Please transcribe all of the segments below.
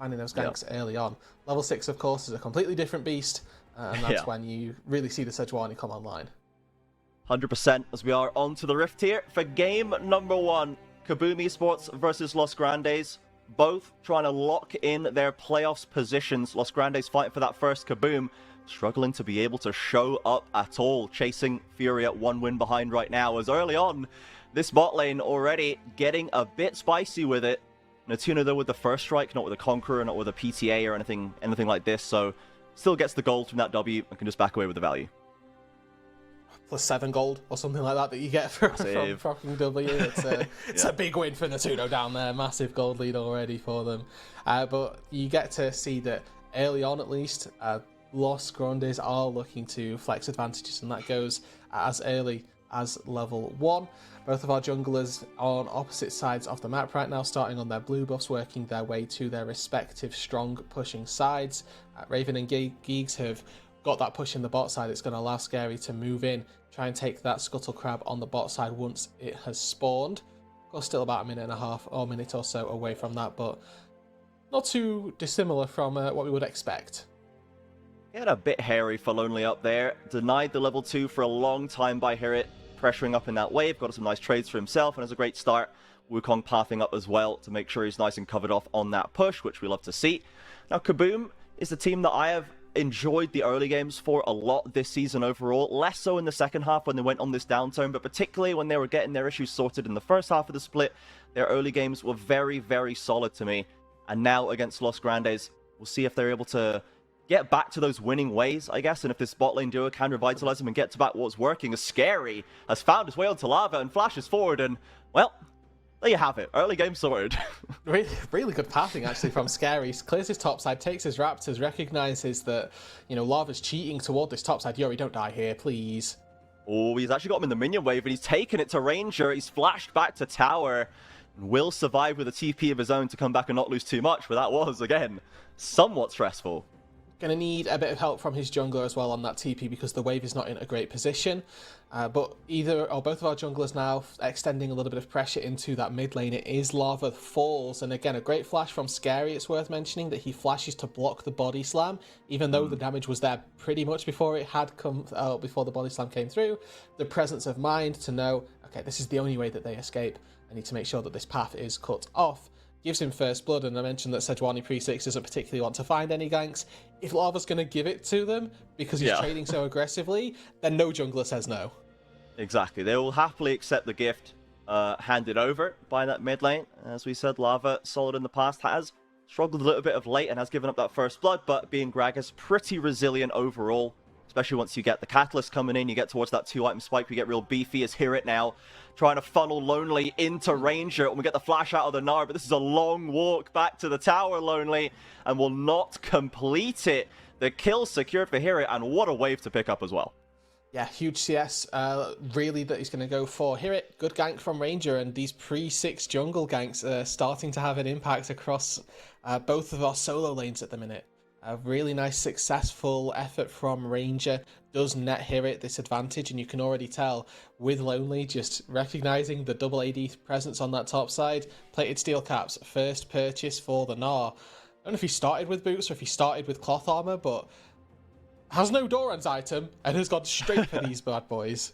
finding those ganks early on. Level 6, of course, is a completely different beast, and that's when you really see the Sejuani come online. 100%, as we are on to the Rift here for game number 1. Kabum Esports versus Los Grandes. Both trying to lock in their playoffs positions. Los Grandes fighting for that first. Kabum struggling to be able to show up at all. Chasing Fury at 1 win behind right now, as early on, this bot lane already getting a bit spicy with it. Natuna though with the first strike, not with a Conqueror, not with a PTA or anything like this, so still gets the gold from that W and can just back away with the value. Plus 7 gold or something like that you get from fucking W. It's a big win for Natuno down there. Massive gold lead already for them. But you get to see that early on at least, Los Grandes are looking to flex advantages, and that goes as early as level 1. Both of our junglers on opposite sides of the map right now, starting on their blue buffs, working their way to their respective strong pushing sides. Raven and Geeks have got that push in the bot side. It's going to allow Scary to move in, try and take that Scuttle Crab on the bot side once it has spawned. Of course, still about a minute and a half or minute or so away from that, but not too dissimilar from what we would expect. Get a bit hairy for Lonely up there. Denied the level 2 for a long time by Hirit, pressuring up in that wave. Got some nice trades for himself, and has a great start. Wukong pathing up as well to make sure he's nice and covered off on that push, which we love to see. Now, Kabum is the team that I have enjoyed the early games for a lot this season overall. Less so in the second half when they went on this downturn, but particularly when they were getting their issues sorted in the first half of the split. Their early games were very, very solid to me. And now against Los Grandes, we'll see if they're able to get back to those winning ways, I guess, and if this bot lane duo can revitalize them and get to back what's working. As Scary has found his way onto lava and flashes forward, and, well, there you have it. Early game sorted. Really good pathing, actually, from Scary. Clears his top side, takes his Raptors, recognizes that, you know, Lava's cheating toward this top side. Yuri, don't die here, please. Oh, he's actually got him in the minion wave, and he's taken it to Ranger. He's flashed back to tower, and will survive with a TP of his own to come back and not lose too much, but that was, again, somewhat stressful. Going to need a bit of help from his jungler as well on that TP, because the wave is not in a great position. But either or both of our junglers now extending a little bit of pressure into that mid lane. It is Lava Falls, and again a great flash from Scary. It's worth mentioning that he flashes to block the body slam, even though the damage was there pretty much before it had come before the body slam came through. The presence of mind to know, okay, this is the only way that they escape. I need to make sure that this path is cut off. Gives him first blood, and I mentioned that Sejuani Pre-6 doesn't particularly want to find any ganks. If Lava's going to give it to them because he's trading so aggressively, then no jungler says no. Exactly. They will happily accept the gift handed over by that mid lane. As we said, Lava, solid in the past, has struggled a little bit of late and has given up that first blood, but being Gragas, pretty resilient overall. Especially once you get the Catalyst coming in, you get towards that 2-item spike, we get real beefy as Hirit now, trying to funnel Lonely into Ranger, and we get the flash out of the Gnar, but this is a long walk back to the tower, Lonely, and will not complete it. The kill secured for Hirit, and what a wave to pick up as well. Yeah, huge CS, really, that he's going to go for. Hirit, good gank from Ranger, and these pre-6 jungle ganks are starting to have an impact across both of our solo lanes at the minute. A really nice successful effort from Ranger does net Hirit this advantage, and you can already tell with Lonely just recognizing the double AD presence on that top side. Plated steel caps, first purchase for the Gnar. I don't know if he started with boots or if he started with cloth armor, but has no Doran's item and has gone straight for these bad boys.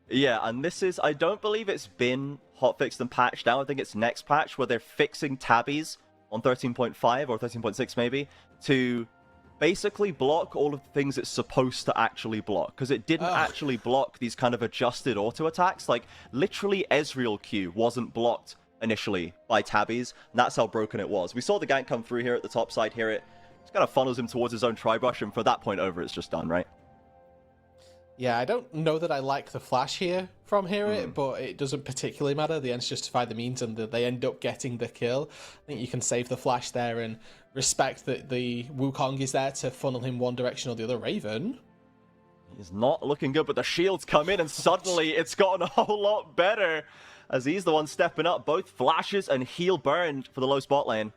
Yeah, and this is, I don't believe it's been hotfixed and patched now. I think it's next patch where they're fixing tabbies on 13.5 or 13.6 maybe, to basically block all of the things it's supposed to actually block. Because it didn't actually block these kind of adjusted auto attacks. Like, literally Ezreal Q wasn't blocked initially by tabbies, and that's how broken it was. We saw the gank come through here at the top side, here it just kind of funnels him towards his own tri-brush, and for that point over, it's just done, right? Yeah, I don't know that I like the flash here from Hirit, but it doesn't particularly matter. The ends justify the means, and they end up getting the kill. I think you can save the flash there and respect that the Wukong is there to funnel him one direction or the other. Raven. He's not looking good, but the shields come in, and suddenly it's gotten a whole lot better as he's the one stepping up. Both flashes and heal burned for the low spot lane.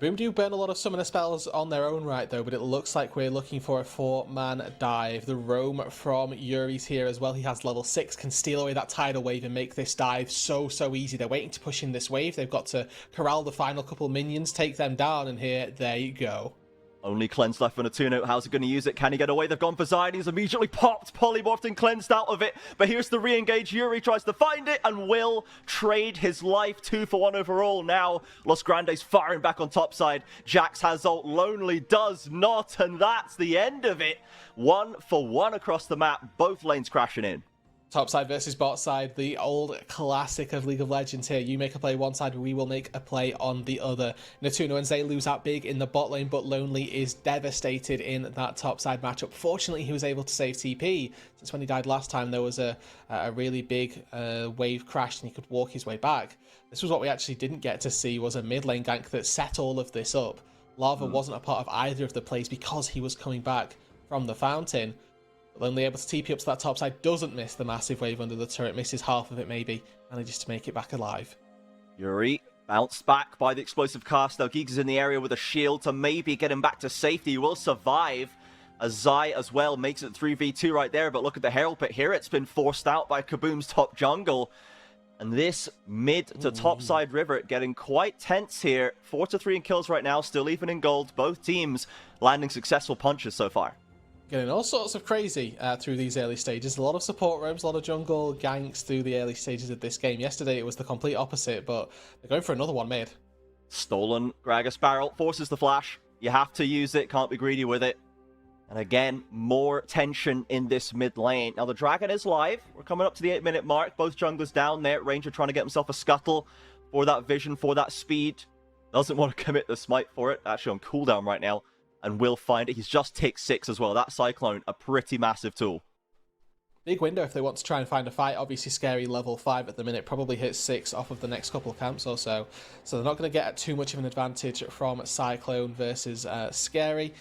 Kabum do burn a lot of summoner spells on their own right though, but it looks like we're looking for a 4-man dive. The roam from Yuri's here as well. He has level 6, can steal away that tidal wave and make this dive so easy. They're waiting to push in this wave. They've got to corral the final couple minions, take them down, and here they go. Only cleanse left for Natuno. How's he going to use it? Can he get away? They've gone for Zion. He's immediately popped, polymorphed and cleansed out of it. But here's the re-engage. Yuri tries to find it and will trade his life. 2 for 1 overall. Now Los Grandes firing back on top side. Jax has ult. Lonely does not. And that's the end of it. 1 for 1 across the map. Both lanes crashing in. Top side versus bot side, the old classic of League of Legends here. You make a play one side, we will make a play on the other. Natuno and Zay lose out big in the bot lane, but Lonely is devastated in that top side matchup. Fortunately, he was able to save TP, since when he died last time, there was a really big wave crash and he could walk his way back. This was what we actually didn't get to see, was a mid lane gank that set all of this up. Lava wasn't a part of either of the plays because he was coming back from the fountain. Lonely able to TP up to that top side, doesn't miss the massive wave under the turret, misses half of it maybe, manages to make it back alive. Yuri bounced back by the explosive cast. Now Geeks is in the area with a shield to maybe get him back to safety. He will survive. As Zai as well makes it 3v2 right there, but look at the Herald pit here. It's been forced out by Kabum's top jungle. And this mid to top side river getting quite tense here. 4-3 in kills right now, still even in gold. Both teams landing successful punches so far. Getting all sorts of crazy through these early stages. A lot of support roams, a lot of jungle ganks through the early stages of this game. Yesterday it was the complete opposite, but they're going for another one mid. Stolen Gragas barrel, forces the flash. You have to use it, can't be greedy with it. And again, more tension in this mid lane. Now the Dragon is live. We're coming up to the 8-minute mark. Both junglers down there. Ranger trying to get himself a scuttle for that vision, for that speed. Doesn't want to commit the smite for it. Actually on cooldown right now. And will find it. He's just tick 6 as well. That Cyclone, a pretty massive tool. Big window if they want to try and find a fight. Obviously Scary level 5 at the minute. Probably hits 6 off of the next couple of camps or so. So they're not going to get too much of an advantage from Cyclone versus Scary.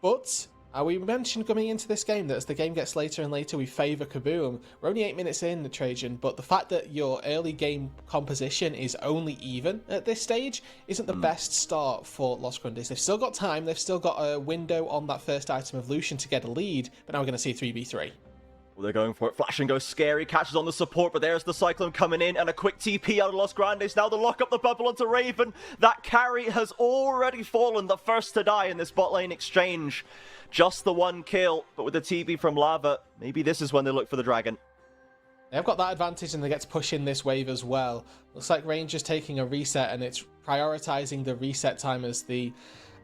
But we mentioned coming into this game that as the game gets later and later, we favour Kabum. We're only 8 minutes in, the Trajan, but the fact that your early game composition is only even at this stage isn't the best start for Los Grandes. They've still got time, they've still got a window on that first item of Lucian to get a lead, but now we're going to see 3v3. Well, they're going for it. Flash and goes Scary, catches on the support, but there's the Cyclone coming in, and a quick TP out of Los Grandes. Now the lock up the bubble onto Raven. That carry has already fallen, the first to die in this bot lane exchange. Just the one kill, but with the TP from Lava, maybe this is when they look for the Dragon. They've got that advantage and they get to push in this wave as well. Looks like Ranger's taking a reset and it's prioritizing the reset time as the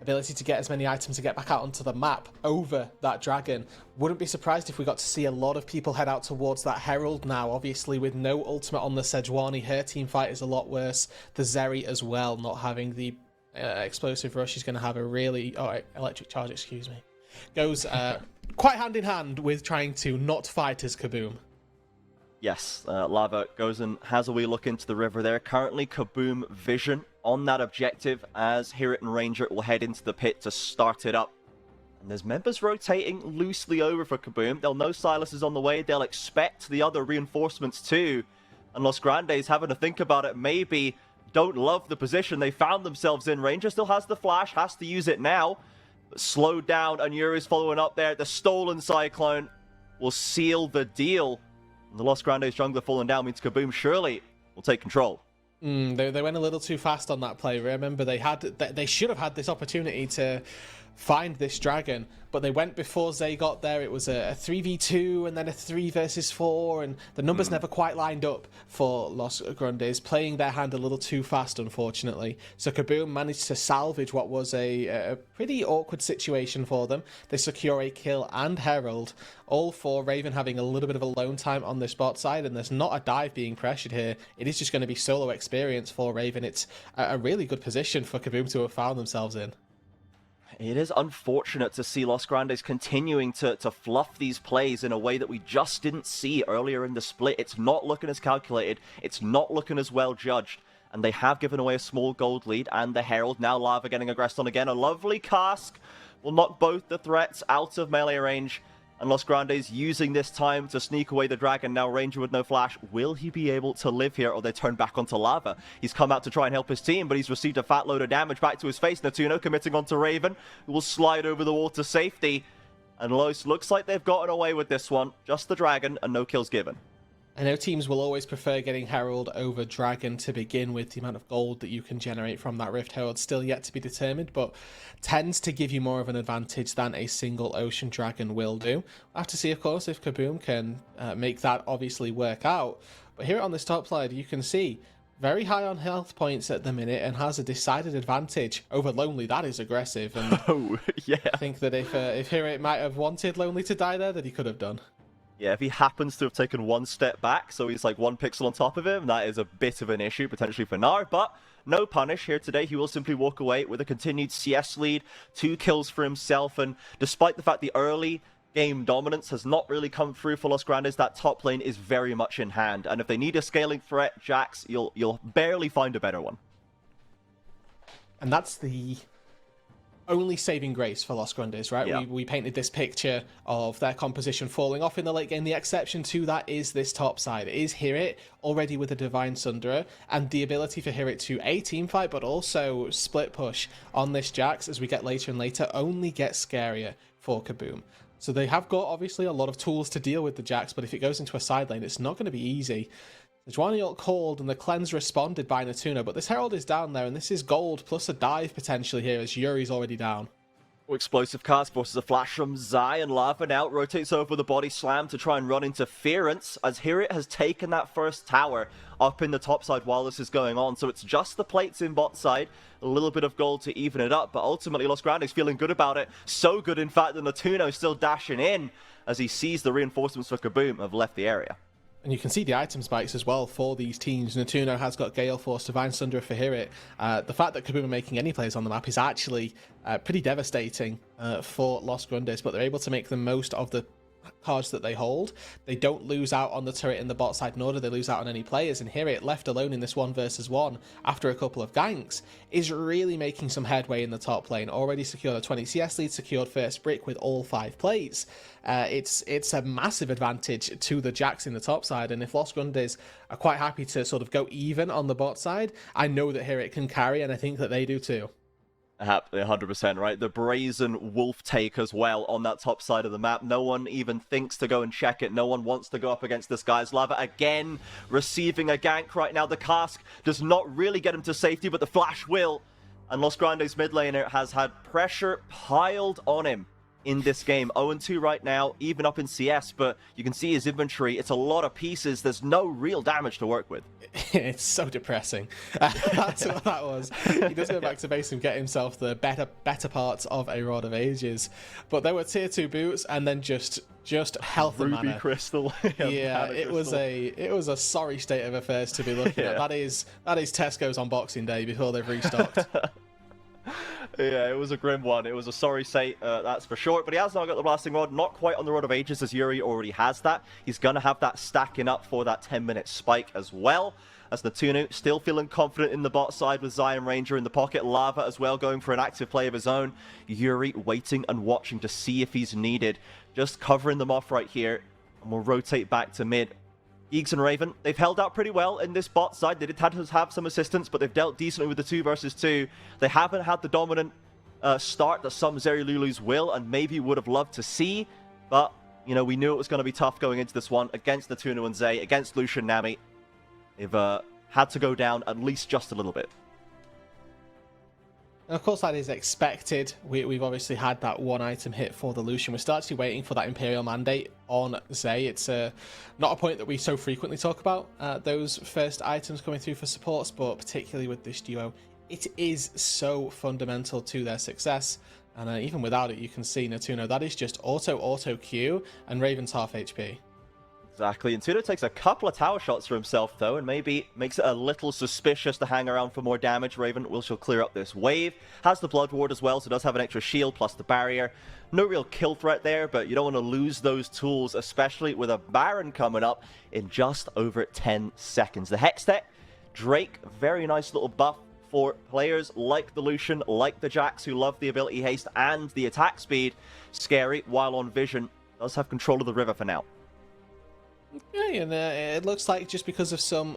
ability to get as many items to get back out onto the map over that Dragon. Wouldn't be surprised if we got to see a lot of people head out towards that Herald now. Obviously with no ultimate on the Sejuani, her team fight is a lot worse. The Zeri as well, not having the explosive rush, is going to have a really... Oh, electric charge, excuse me. Goes quite hand in hand with trying to not fight as Kabum. Yes, Lava goes and has a wee look into the river there. Currently Kabum vision on that objective as Hirit and Ranger will head into the pit to start it up. And there's members rotating loosely over for Kabum. They'll know Silas is on the way. They'll expect the other reinforcements too. And Los Grandes having to think about it, maybe don't love the position they found themselves in. Ranger still has the flash, has to use it now. But slowed down, and Yuri's following up there. The stolen Cyclone will seal the deal. And the Los Grandes jungler falling down means Kabum surely will take control. They went a little too fast on that play. Remember, they should have had this opportunity to find this Dragon, but they went before Zay got there. It was a 3v2 and then a 3 versus 4, and the numbers never quite lined up for Los Grandes, playing their hand a little too fast, unfortunately. So Kabum managed to salvage what was a pretty awkward situation for them. They secure a kill and Herald, all for Raven having a little bit of alone time on this bot side, and there's not a dive being pressured here. It is just going to be solo experience for Raven. It's a really good position for Kabum to have found themselves in. It is unfortunate to see Los Grandes continuing to fluff these plays in a way that we just didn't see earlier in the split. It's not looking as calculated. It's not looking as well judged. And they have given away a small gold lead and the Herald. Now Lava getting aggressed on again. A lovely cask will knock both the threats out of melee range. And Los Grandes using this time to sneak away the dragon. Now Ranger with no flash. Will he be able to live here, or they turn back onto lava? He's come out to try and help his team, but he's received a fat load of damage back to his face. Natuno committing onto Raven, who will slide over the wall to safety. And Los looks like they've gotten away with this one. Just the dragon and no kills given. I know teams will always prefer getting Herald over Dragon to begin with. The amount of gold that you can generate from that Rift Herald still yet to be determined, but tends to give you more of an advantage than a single Ocean Dragon will do. We'll have to see, of course, if Kabum can make that obviously work out. But here on this top side, you can see very high on health points at the minute and has a decided advantage over Lonely. That is aggressive. And oh, yeah. I think that if Hirit might have wanted Lonely to die there, that he could have done. Yeah, if he happens to have taken one step back, so he's like 1 pixel on top of him, that is a bit of an issue, potentially for Nar, but no punish here today. He will simply walk away with a continued CS lead, 2 kills for himself, and despite the fact the early game dominance has not really come through for Los Grandes, that top lane is very much in hand, and if they need a scaling threat, Jax, you'll barely find a better one. And that's the only saving grace for Los Grandes, right? Yeah. We painted this picture of their composition falling off in the late game. The exception to that is this top side. It is Hirit already with a Divine Sunderer, and the ability for Hirit to A, team fight, but also split push on this Jax as we get later and later only gets scarier for Kabum. So they have got obviously a lot of tools to deal with the Jax, but if it goes into a side lane, it's not going to be easy. The Juaniot called and the cleanse responded by Natuno, but this Herald is down there, and this is gold plus a dive potentially here as Yuri's already down. Explosive cast forces a flash from Zai, and Lava now rotates over the body slam to try and run interference as Hirit has taken that first tower up in the top side while this is going on. So it's just the plates in bot side, a little bit of gold to even it up, but ultimately Los Grandes feeling good about it. So good, in fact, that Natuno is still dashing in as he sees the reinforcements for Kabum have left the area. And you can see the item spikes as well for these teams. Natuno has got Gale Force, Divine Sunderer for Hirit. The fact that Kabum are making any plays on the map is actually pretty devastating for Los Grandes, but they're able to make the most of the cards that they hold. They don't lose out on the turret in the bot side, nor do they lose out on any players, and Hirit, left alone in this 1 versus 1 after a couple of ganks, is really making some headway in the top lane. Already secured a 20 CS lead, secured first brick with all 5 plays. It's a massive advantage to the Jax in the top side, and if Los Grandes are quite happy to sort of go even on the bot side, I know that Hirit can carry, and I think that they do too. 100%, right? The brazen wolf take as well on that top side of the map. No one even thinks to go and check it. No one wants to go up against this guy's Lava. Again, receiving a gank right now. The cask does not really get him to safety, but the flash will. And Los Grandes mid laner has had pressure piled on him in this game. 0-2 right now, even up in CS, but you can see his inventory. It's a lot of pieces. There's no real damage to work with. It's so depressing. That's what that was. He does go back to base and get himself the better parts of a Rod of Ages. But there were tier 2 boots and then just health and mana. Ruby crystal. Yeah, it was a sorry state of affairs to be looking at. That is Tesco's on Boxing Day before they've restocked. Yeah, it was a grim one. It was a sorry sight, that's for sure. But he has now got the Blasting Rod, not quite on the Rod of Ages as Yuri already has that. He's going to have that stacking up for that 10-minute spike as well. As Natuno still feeling confident in the bot side with Zion Ranger in the pocket. Lava as well going for an active play of his own. Yuri waiting and watching to see if he's needed. Just covering them off right here. And we'll rotate back to mid. Eags and Raven, they've held out pretty well in this bot side. They did have some assistance, but they've dealt decently with the 2 versus 2. They haven't had the dominant start that some Zeri Lulus will and maybe would have loved to see. But, you know, we knew it was going to be tough going into this one against Natuno and Zay, against Lucian Nami. They've had to go down at least just a little bit. And of course that is expected. We've obviously had that 1 item hit for the Lucian. We're still actually waiting for that Imperial Mandate on Zay. It's not a point that we so frequently talk about, those first items coming through for supports, but particularly with this duo, it is so fundamental to their success. And even without it, you can see Natuno, that is just auto Q, and Raven's half HP. Exactly, and Tuno takes a couple of tower shots for himself though, and maybe makes it a little suspicious to hang around for more damage. Raven will she'll clear up this wave. Has the Blood Ward as well, so does have an extra shield plus the barrier. No real kill threat there, but you don't want to lose those tools, especially with a Baron coming up in just over 10 seconds. The Hextech, Drake, very nice little buff for players like the Lucian, like the Jax, who love the ability haste and the attack speed. Scary while on vision. does have control of the river for now. Okay, and it looks like just because of some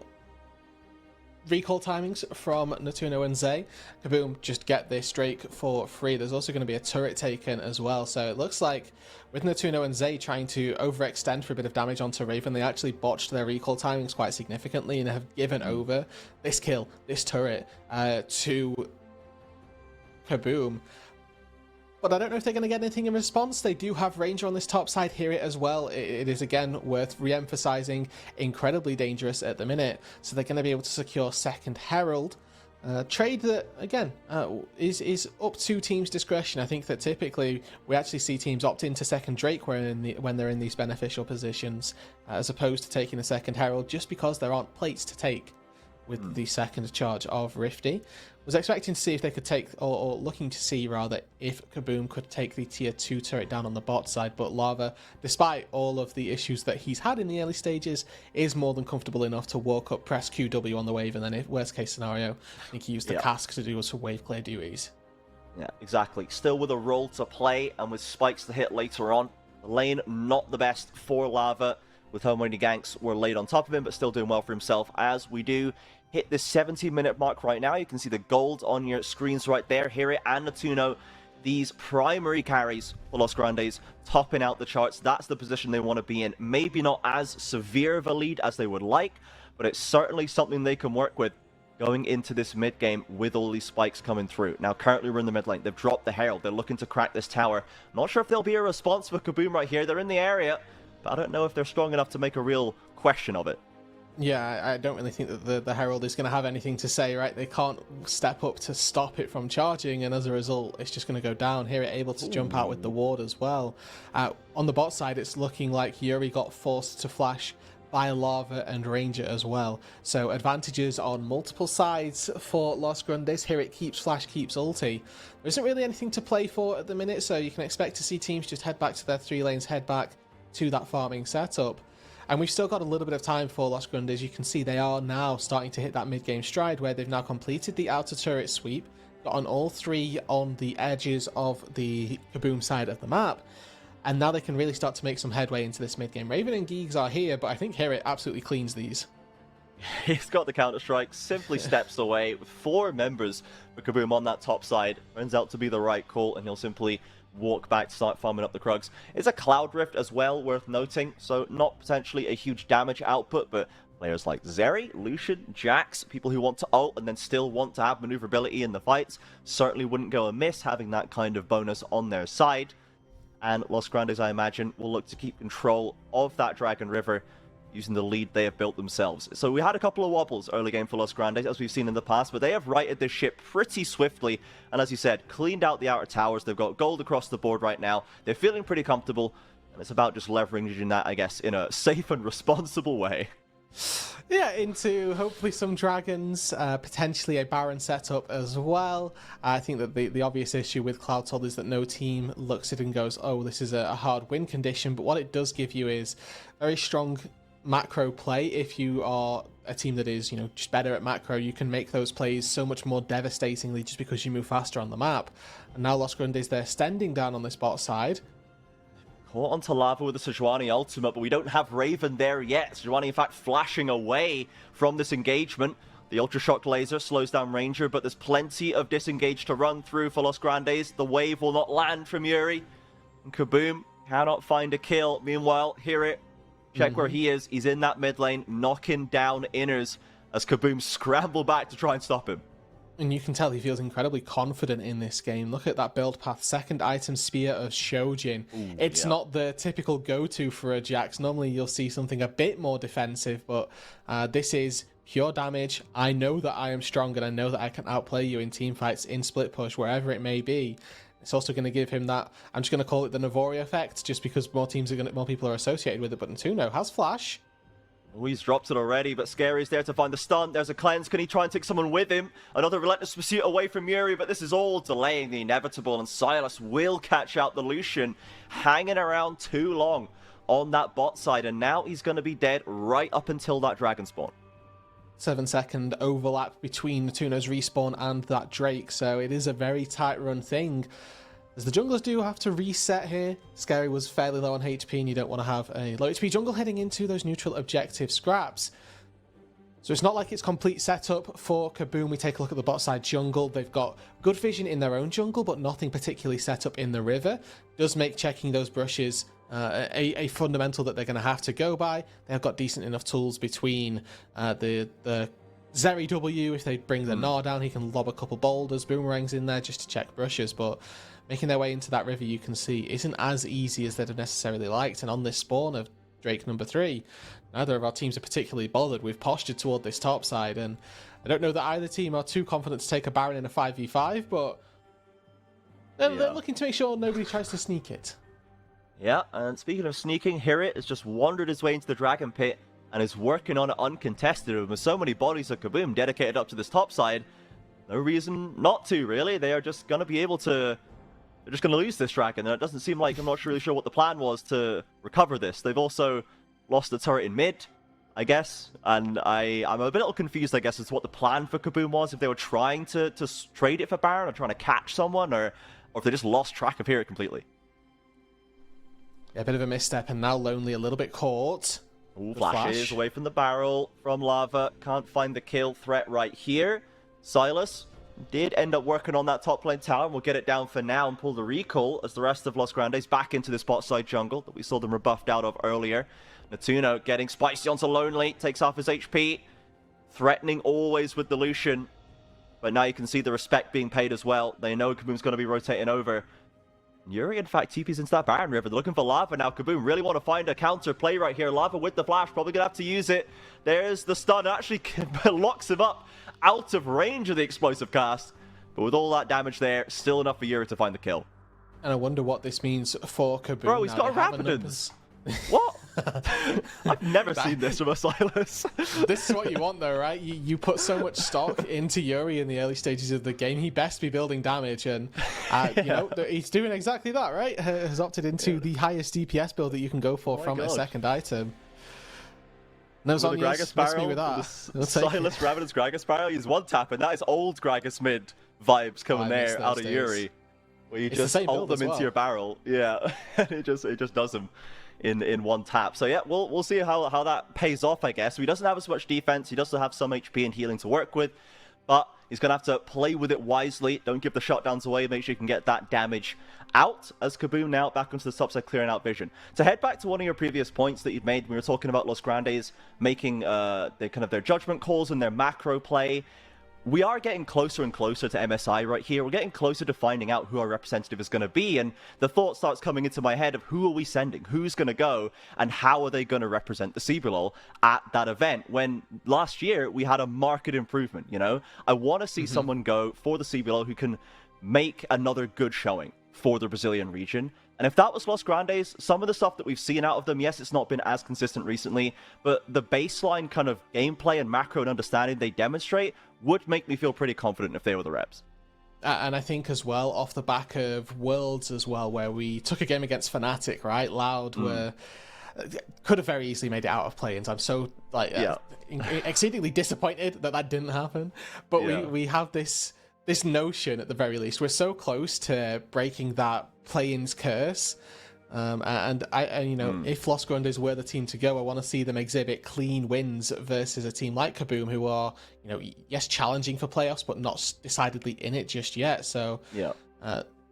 recall timings from Natuno and Zay, Kabum just get this Drake for free. There's also going to be a turret taken as well, so it looks like with Natuno and Zay trying to overextend for a bit of damage onto Raven, they actually botched their recall timings quite significantly and have given over this kill, this turret, to Kabum. But I don't know if they're going to get anything in response. They do have Ranger on this top side here as well. It is, again, worth re-emphasizing, incredibly dangerous at the minute. So they're going to be able to secure second Herald. Trade that, again, is up to teams' discretion. I think that typically we actually see teams opt into second Drake when they're in these beneficial positions, as opposed to taking a second Herald, just because there aren't plates to take with the second charge of Rifty. Was expecting to see if they could take, or looking to see rather, if Kabum could take the tier 2 turret down on the bot side, but Lava, despite all of the issues that he's had in the early stages, is more than comfortable enough to walk up, press QW on the wave, and then, if worst case scenario, I think he used the cask to do some wave clear duties. Yeah, exactly. Still with a role to play, and with spikes to hit later on. The lane, not the best for Lava, with how many ganks were laid on top of him, but still doing well for himself, as we do hit the 70-minute mark right now. You can see the gold on your screens right there. Here and Natuno, these primary carries for Los Grandes, topping out the charts. That's the position they want to be in. Maybe not as severe of a lead as they would like, but it's certainly something they can work with going into this mid game with all these spikes coming through. Now, currently we're in the mid lane. They've dropped the Herald. They're looking to crack this tower. Not sure if there'll be a response for Kabum right here. They're in the area, but I don't know if they're strong enough to make a real question of it. Yeah, I don't really think that the Herald is going to have anything to say, right? They can't step up to stop it from charging, and as a result, it's just going to go down. Here, able to jump out with the ward as well. On the bot side, it's looking like Yuri got forced to flash by Lava and Ranger as well. So advantages on multiple sides for Los Grandes. Here it keeps flash, keeps ulti. There isn't really anything to play for at the minute, so you can expect to see teams just head back to their 3 lanes, head back to that farming setup. And we've still got a little bit of time for Los Grandes. You can see they are now starting to hit that mid-game stride where they've now completed the outer turret sweep, got on all 3 on the edges of the Kabum side of the map, and now they can really start to make some headway into this mid-game. Raven and Geeks are here, but I think here it absolutely cleans these. He's got the Counter-Strike, simply steps away with 4 members for Kabum on that top side. Turns out to be the right call, and he'll simply walk back to start farming up the Krugs. It's a Cloud Rift as well, worth noting, so not potentially a huge damage output, but players like Zeri, Lucian, Jax, people who want to ult and then still want to have maneuverability in the fights, certainly wouldn't go amiss having that kind of bonus on their side. And Los Grandes, I imagine, will look to keep control of that Dragon River using the lead they have built themselves. So we had a couple of wobbles early game for Los Grandes, as we've seen in the past, but they have righted this ship pretty swiftly, and as you said, cleaned out the outer towers. They've got gold across the board right now. They're feeling pretty comfortable, and it's about just leveraging that, I guess, in a safe and responsible way. Yeah, into hopefully some dragons, potentially a Baron setup as well. I think that the obvious issue with Cloudsoul is that no team looks at it and goes, oh, this is a hard win condition, but what it does give you is very strong macro play. If you are a team that is, you know, just better at macro, you can make those plays so much more devastatingly just because you move faster on the map. And now Los Grandes, they're standing down on this bot side. Caught onto Lava with the Sejuani ultimate, but we don't have Raven there yet. Sejuani, in fact, flashing away from this engagement. The Ultra Shock Laser slows down Ranger, but there's plenty of disengage to run through for Los Grandes. The wave will not land from Yuri. And Kabum cannot find a kill. Meanwhile, hear it. Check where he is. He's in that mid lane, knocking down inners as Kabum scramble back to try and stop him. And you can tell he feels incredibly confident in this game. Look at that build path. Second item, Spear of Shojin. It's not the typical go-to for a Jax. Normally you'll see something a bit more defensive, but this is pure damage. I know that I am strong, and I know that I can outplay you in team fights, in split push, wherever it may be. It's also going to give him that, I'm just going to call it the Navoria effect, just because more people are associated with it. But Natuno has flash. Oh, he's dropped it already, but Scary's there to find the stun. There's a cleanse. Can he try and take someone with him? Another relentless pursuit away from Yuri, but this is all delaying the inevitable, and Silas will catch out the Lucian, hanging around too long on that bot side, and now he's going to be dead right up until that dragon spawn. 7-second overlap between Natuno's respawn and that Drake, so it is a very tight run thing. as the junglers do have to reset here. Scary was fairly low on HP, and you don't want to have a low HP jungle heading into those neutral objective scraps. So it's not like it's complete setup for Kabum. We take a look at the bot side jungle. They've got good vision in their own jungle, but nothing particularly set up in the river. Does make checking those brushes a fundamental that they're going to have to go by. They've got decent enough tools between the Zeri W. If they bring the Gnar down, he can lob a couple boulders, boomerangs in there just to check brushes. But making their way into that river, you can see, isn't as easy as they'd have necessarily liked. And on this spawn of Drake number 3, neither of our teams are particularly bothered. We've postured toward this top side, and I don't know that either team are too confident to take a Baron in a 5v5, but they're looking to make sure nobody tries to sneak it. Yeah, and speaking of sneaking, Hirit has just wandered his way into the Dragon Pit and is working on it uncontested. With so many bodies of Kabum dedicated up to this top side, no reason not to, really. They are just going to be able to... They're just going to lose this Dragon, and it doesn't seem like... I'm not really sure what the plan was to recover this. They've also lost the turret in mid, I guess, and I'm a little confused, I guess, as to what the plan for Kabum was. If they were trying to trade it for Baron, or trying to catch someone, or if they just lost track of Hirit completely. Yeah, a bit of a misstep, and now Lonely a little bit caught. Ooh, flashes away from the barrel from Lava. Can't find the kill threat right here. Silas did end up working on that top lane tower. We'll get it down for now and pull the recall as the rest of Los Grandes back into the spot side jungle that we saw them rebuffed out of earlier. Natuno getting spicy onto Lonely, takes off his HP. Threatening always with the Lucian. But now you can see the respect being paid as well. They know Kabum's going to be rotating over. Yuri, in fact, TP's into that Baron River. They're looking for Lava now. Kabum really want to find a counter play right here. Lava with the flash, probably going to have to use it. There's the stun. Actually locks him up out of range of the explosive cast. But with all that damage there, still enough for Yuri to find the kill. And I wonder what this means for Kabum. Bro, he's got a Rapidons. What? I've never seen this from a Silas. This is what you want, though, right? You put so much stock into Yuri in the early stages of the game. He best be building damage, and you know, he's doing exactly that, right? Has opted into the highest DPS build that you can go for from a second item. No, the Gragas barrel, with that. Silas Rapidons Gragas barrel. He's one tap, and that is old Gragas mid vibes coming there out of Yuri, where you just ult them into your barrel. Yeah, and it just does them in one tap. So yeah, we'll see how that pays off, I guess. He doesn't have as much defense. He doesn't have some HP and healing to work with, but he's going to have to play with it wisely. Don't give the shutdowns away. Make sure you can get that damage out as Kabum now back onto the top side, clearing out vision. To head back to one of your previous points that you'd made, we were talking about Los Grandes making their judgment calls and their macro play. We are getting closer and closer to MSI right here. We're getting closer to finding out who our representative is going to be, and the thought starts coming into my head of who are we sending, who's going to go, and how are they going to represent the CBLOL at that event, when last year we had a marked improvement, you know? I want to see someone go for the CBLOL who can make another good showing for the Brazilian region. And if that was Los Grandes, some of the stuff that we've seen out of them, yes, it's not been as consistent recently, but the baseline kind of gameplay and macro and understanding they demonstrate would make me feel pretty confident if they were the reps. And I think as well, off the back of Worlds as well, where we took a game against Fnatic, right? Loud could have very easily made it out of play-ins. I'm so exceedingly disappointed that didn't happen. But we have this notion, at the very least, we're so close to breaking that play-ins curse. And you know, if Los Grandes were the team to go, I want to see them exhibit clean wins versus a team like Kabum, who are, you know, yes, challenging for playoffs, but not decidedly in it just yet. So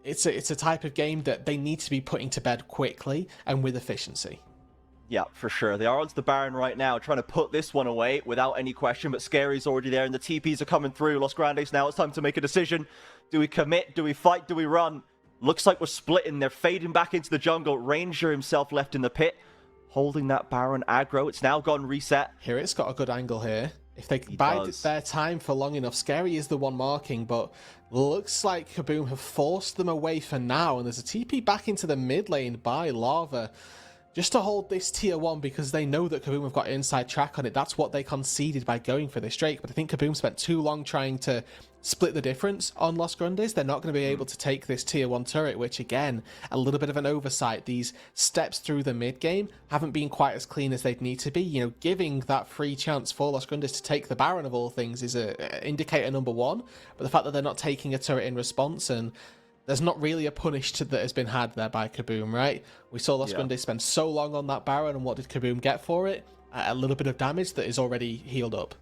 it's a type of game that they need to be putting to bed quickly and with efficiency. Yeah, for sure. They are onto the Baron right now, trying to put this one away without any question, but Scary's already there and the TPs are coming through. Los Grandes now, it's time to make a decision. Do we commit? Do we fight? Do we run? Looks like we're splitting. They're fading back into the jungle. Ranger himself left in the pit, holding that Baron aggro. It's now gone reset. Here it's got a good angle here. If they bide their time for long enough, Scary is the one marking, but looks like Kabum have forced them away for now, and there's a TP back into the mid lane by Lava, just to hold this tier 1, because they know that Kabum have got inside track on it. That's what they conceded by going for this Drake, but I think Kabum spent too long trying to split the difference on Los Grandes. They're not going to be able to take this tier 1 turret, which again, a little bit of an oversight. These steps through the mid game haven't been quite as clean as they'd need to be. You know, giving that free chance for Los Grandes to take the Baron of all things is a indicator number 1, but the fact that they're not taking a turret in response, and there's not really a punish that has been had there by Kabum, right? We saw Los Grandes spend so long on that Baron, and what did Kabum get for it? A little bit of damage that is already healed up.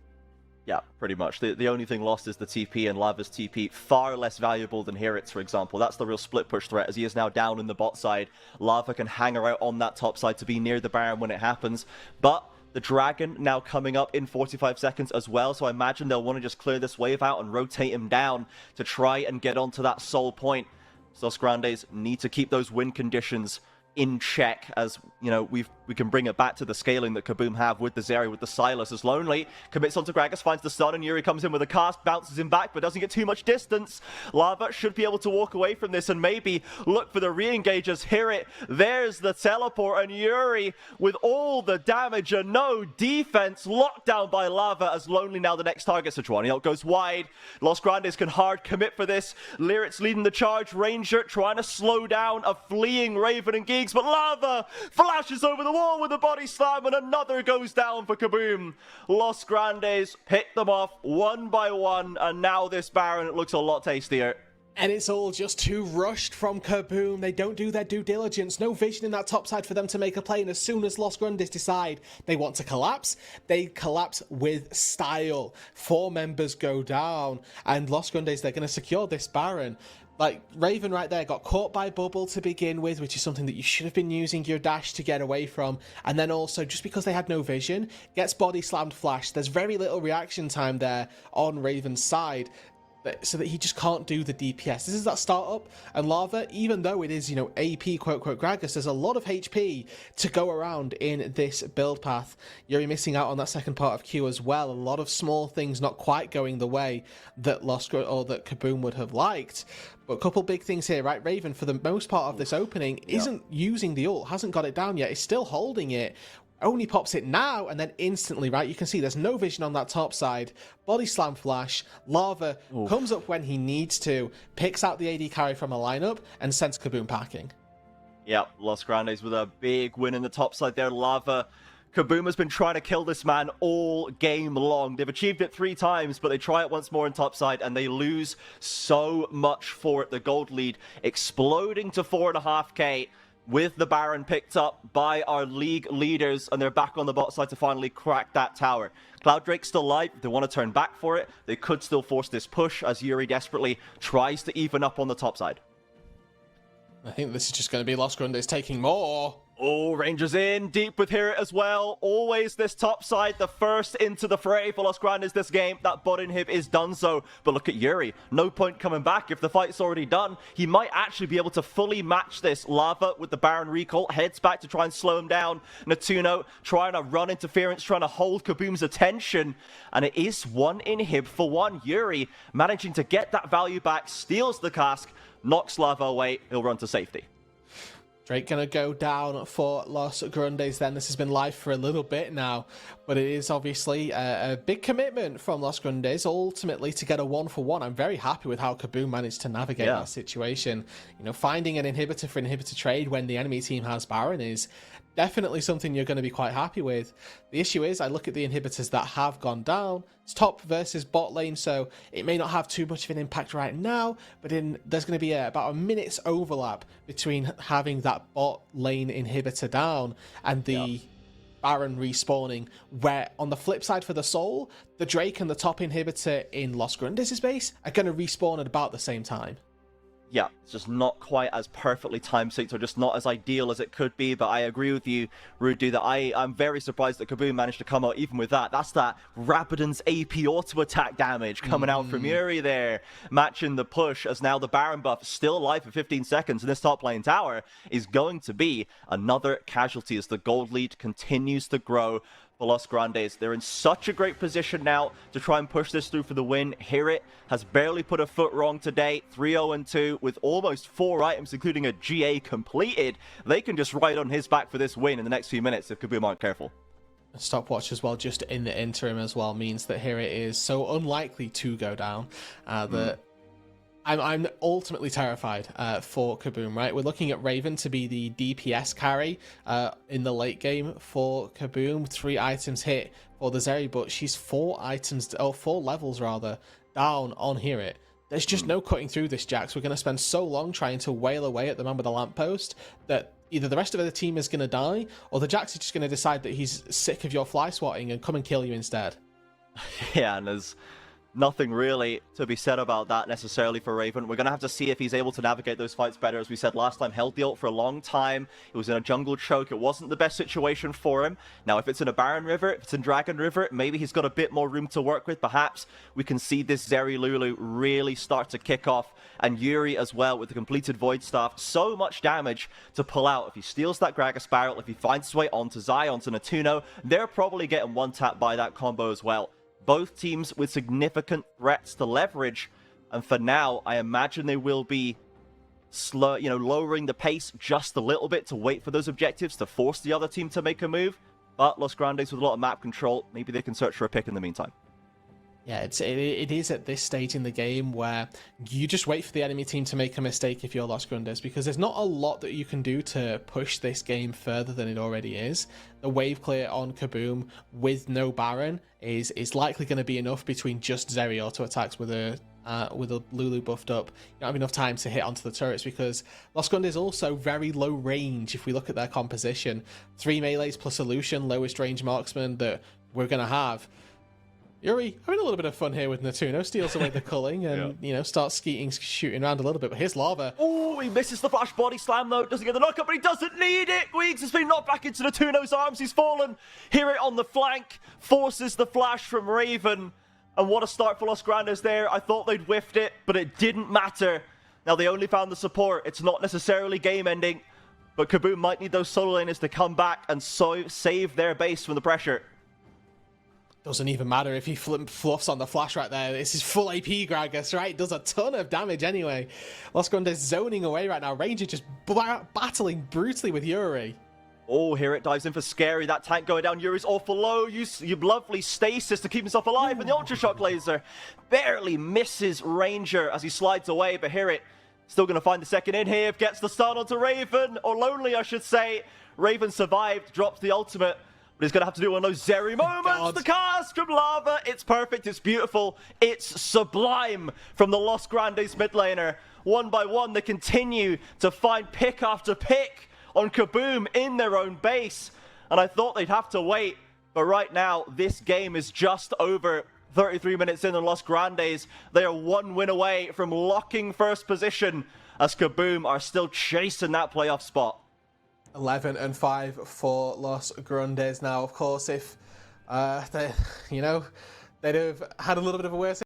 Yeah, pretty much. The only thing lost is the TP, and Lava's TP far less valuable than Hirit's, for example. That's the real split push threat, as he is now down in the bot side. Lava can hang her out on that top side to be near the Baron when it happens, but the Dragon now coming up in 45 seconds as well, so I imagine they'll want to just clear this wave out and rotate him down to try and get onto that soul point. So Los Grandes need to keep those win conditions in check, as you know, we can bring it back to the scaling that Kabum have with the Zeri, with the Silas. As Lonely commits onto Gragas, finds the stun, and Yuri comes in with a cast, bounces him back, but doesn't get too much distance. Lava should be able to walk away from this and maybe look for the re-engage as Hirit. There's the teleport, and Yuri with all the damage and no defense, locked down by Lava, as Lonely now the next target. Sejuani out goes wide. Los Grandes can hard commit for this. Lyrit's leading the charge. Ranger trying to slow down a fleeing Raven and Geeks, but Lava flashes over the wall with a body slam, and another goes down for Kabum. Los Grandes pick them off one by one, and now this Baron looks a lot tastier. And it's all just too rushed from Kabum. They don't do their due diligence. No vision in that top side for them to make a play. And as soon as Los Grandes decide they want to collapse, they collapse with style. 4 members go down. And Los Grandes, they're going to secure this Baron. Like, Raven right there got caught by Bubble to begin with, which is something that you should have been using your dash to get away from. And then also, just because they had no vision, gets body slammed flash. There's very little reaction time there on Raven's side, so that he just can't do the DPS. This is that startup, and Lava, even though it is, you know, AP quote-quote Gragas, there's a lot of HP to go around in this build path. You're missing out on that second part of Q as well. A lot of small things not quite going the way that that Kabum would have liked. But a couple big things here, right? Raven, for the most part of this opening, isn't using the ult, hasn't got it down yet, is still holding it. Only pops it now, and then instantly, right, you can see there's no vision on that top side. Body slam flash. Lava comes up when he needs to, picks out the AD carry from a lineup, and sends Kabum packing. Yeah, Los Grandes with a big win in the top side there. Lava. Kabum has been trying to kill this man all game long. They've achieved it 3 times, but they try it once more in top side, and they lose so much for it. The gold lead exploding to 4.5k. With the Baron picked up by our league leaders, and they're back on the bot side to finally crack that tower. Cloud Drake's still live. They want to turn back for it. They could still force this push as Yuri desperately tries to even up on the top side. I think this is just going to be Los Grandes taking more. Oh, Rangers in, deep with Hirit as well. Always this top side, the first into the fray for Los Grandes this game. That bot inhib is done so. But look at Yuri. No point coming back if the fight's already done. He might actually be able to fully match this. Lava with the Baron recall, heads back to try and slow him down. Natuno trying to run interference, trying to hold Kabum's attention. And it is 1 inhib for 1. Yuri managing to get that value back, steals the cask, knocks Lava away. He'll run to safety. Drake gonna go down for Los Grandes then. This has been live for a little bit now, but it is obviously a big commitment from Los Grandes, ultimately to get a 1-for-1. I'm very happy with how Kabum managed to navigate that situation. You know, finding an inhibitor for inhibitor trade when the enemy team has Baron is definitely something you're going to be quite happy with. The issue is, I look at the inhibitors that have gone down. It's top versus bot lane, so it may not have too much of an impact right now, but there's going to be about a minute's overlap between having that bot lane inhibitor down and the Baron respawning, where on the flip side for the Soul, the Drake and the top inhibitor in Los Grandes' base are going to respawn at about the same time. Yeah, it's just not quite as perfectly time-synced, or just not as ideal as it could be, but I agree with you, Rudu, that I'm very surprised that Kabum managed to come out even with that. That's that Rabadon's AP auto-attack damage coming out from Yuri there, matching the push, as now the Baron buff is still alive for 15 seconds, and this top lane tower is going to be another casualty as the gold lead continues to grow for Los Grandes. They're in such a great position now to try and push this through for the win. Hirit has barely put a foot wrong today. 3-0-2 with almost 4 items, including a GA completed. They can just ride on his back for this win in the next few minutes if Kabum aren't careful. A stopwatch as well, just in the interim as well, means that Hirit is so unlikely to go down that I'm ultimately terrified for Kabum, right? We're looking at Raven to be the DPS carry in the late game for Kabum. 3 items hit for the Zeri, but she's 4 levels rather down on Hirit. there's just no cutting through this, Jax. We're going to spend so long trying to wail away at the man with the lamppost that either the rest of the team is going to die, or the Jax is just going to decide that he's sick of your fly swatting and come and kill you instead. Yeah, and there's nothing really to be said about that necessarily for Raven. We're going to have to see if he's able to navigate those fights better. As we said last time, held the ult for a long time. It was in a jungle choke. It wasn't the best situation for him. Now, if it's in a Baron River, if it's in Dragon River, maybe he's got a bit more room to work with. Perhaps we can see this Zeri Lulu really start to kick off. And Yuri as well with the completed Void Staff. So much damage to pull out. If he steals that Gragas barrel, if he finds his way onto Zai, onto Natuno, they're probably getting one-tapped by that combo as well. Both teams with significant threats to leverage, and for now, I imagine they will be slow, lowering the pace just a little bit to wait for those objectives to force the other team to make a move. But Los Grandes with a lot of map control, maybe they can search for a pick in the meantime. Yeah, it is at this stage in the game where you just wait for the enemy team to make a mistake if you're Los Grandes, because there's not a lot that you can do to push this game further than it already is. The wave clear on Kabum with no Baron is likely going to be enough between just Zeri auto attacks with a Lulu buffed up. You don't have enough time to hit onto the turrets because Los Grandes is also very low range if we look at their composition. 3 melees plus a Lucian, lowest range marksman that we're going to have. Yuri having a little bit of fun here with Natuno, steals away the culling and, starts shooting around a little bit, but here's Lava. Oh, he misses the flash body slam though, doesn't get the knockup, but he doesn't need it. Weeks has been knocked back into Natuno's arms, he's fallen. Hear it on the flank, forces the flash from Raven. And what a start for Los Grandes there. I thought they'd whiffed it, but it didn't matter. Now they only found the support. It's not necessarily game ending, but Kabum might need those solo laners to come back and save their base from the pressure. Doesn't even matter if he fluffs on the flash right there. This is full AP Gragas, right? Does a ton of damage anyway. Los Grandes zoning away right now. Ranger just battling brutally with Yuri. Oh, here it dives in for Scary. That tank going down. Yuri's awful low. Use your lovely stasis to keep himself alive. And the Ultra Shock laser barely misses Ranger as he slides away. But here it still going to find the second in here. Gets the stun onto Raven. Or Lonely, I should say. Raven survived. Drops the ultimate. But he's going to have to do one of those Zeri moments. God. The cast from Lava. It's perfect. It's beautiful. It's sublime from the Los Grandes mid laner. One by one, they continue to find pick after pick on Kabum in their own base. And I thought they'd have to wait. But right now, this game is just over. 33 minutes in on Los Grandes. They are one win away from locking first position as Kabum are still chasing that playoff spot. 11-5 for Los Grandes now. Of course, if they'd have had a little bit of a worse